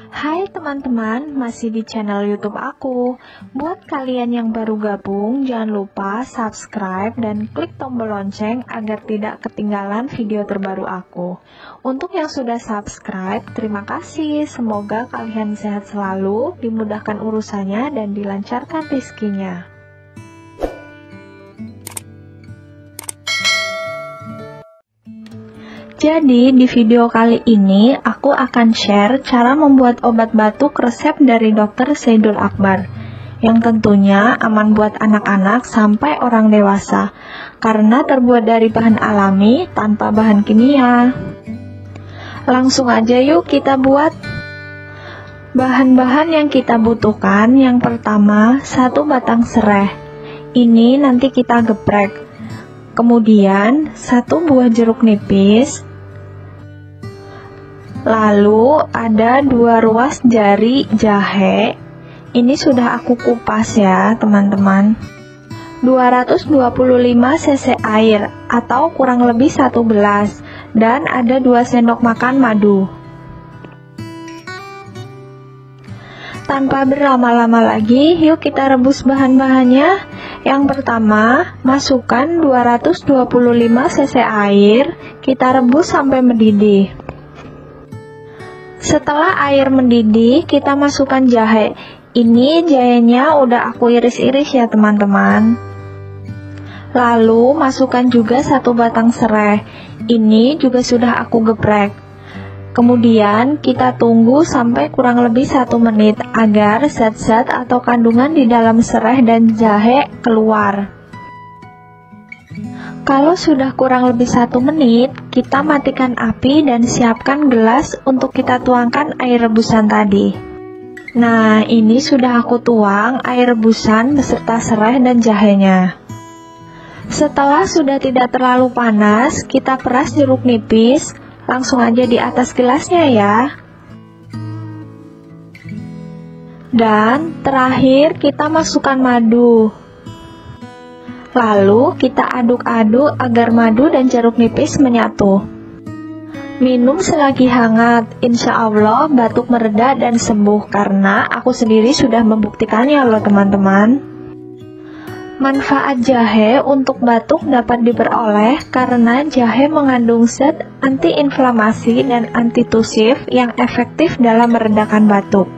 Hai teman-teman, masih di channel YouTube aku. Buat kalian yang baru gabung, jangan lupa subscribe dan klik tombol lonceng agar tidak ketinggalan video terbaru aku. Untuk yang sudah subscribe, terima kasih. Semoga kalian sehat selalu, dimudahkan urusannya dan dilancarkan rezekinya. Jadi di video kali ini aku akan share cara membuat obat batuk resep dari Dr. Zaidul Akbar yang tentunya aman buat anak-anak sampai orang dewasa karena terbuat dari bahan alami tanpa bahan kimia. Langsung aja yuk kita buat. Bahan-bahan yang kita butuhkan, yang pertama 1 batang serai. Ini nanti kita geprek. Kemudian 1 buah jeruk nipis. Lalu ada 2 ruas jari jahe. Ini sudah aku kupas ya teman-teman. 225 cc air atau kurang lebih 1 gelas. Dan ada 2 sendok makan madu. Tanpa berlama-lama lagi, yuk kita rebus bahan-bahannya. Yang pertama, masukkan 225 cc air. Kita rebus sampai mendidih. Setelah air mendidih, kita masukkan jahe. Ini jahenya udah aku iris-iris ya teman-teman. Lalu masukkan juga 1 batang serai. Ini juga sudah aku geprek. Kemudian kita tunggu sampai kurang lebih 1 menit agar zat-zat atau kandungan di dalam serai dan jahe keluar. Kalau sudah kurang lebih 1 menit, kita matikan api dan siapkan gelas untuk kita tuangkan air rebusan tadi. Nah, ini sudah aku tuang air rebusan beserta serai dan jahenya. Setelah sudah tidak terlalu panas, kita peras jeruk nipis, langsung aja di atas gelasnya ya. Dan terakhir kita masukkan madu. Lalu kita aduk-aduk agar madu dan jeruk nipis menyatu. Minum selagi hangat, insya Allah batuk mereda dan sembuh karena aku sendiri sudah membuktikannya loh teman-teman. Manfaat jahe untuk batuk dapat diperoleh karena jahe mengandung zat antiinflamasi dan antitusif yang efektif dalam meredakan batuk.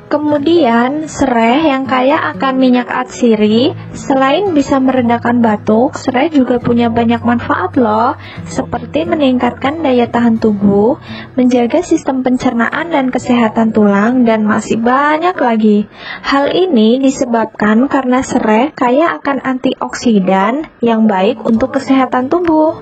Kemudian, serai yang kaya akan minyak atsiri, selain bisa meredakan batuk, serai juga punya banyak manfaat loh, seperti meningkatkan daya tahan tubuh, menjaga sistem pencernaan dan kesehatan tulang, dan masih banyak lagi. Hal ini disebabkan karena serai kaya akan antioksidan yang baik untuk kesehatan tubuh.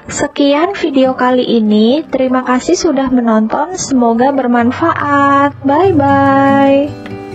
Sekian video kali ini, terima kasih sudah menonton, semoga bermanfaat. Bye-bye.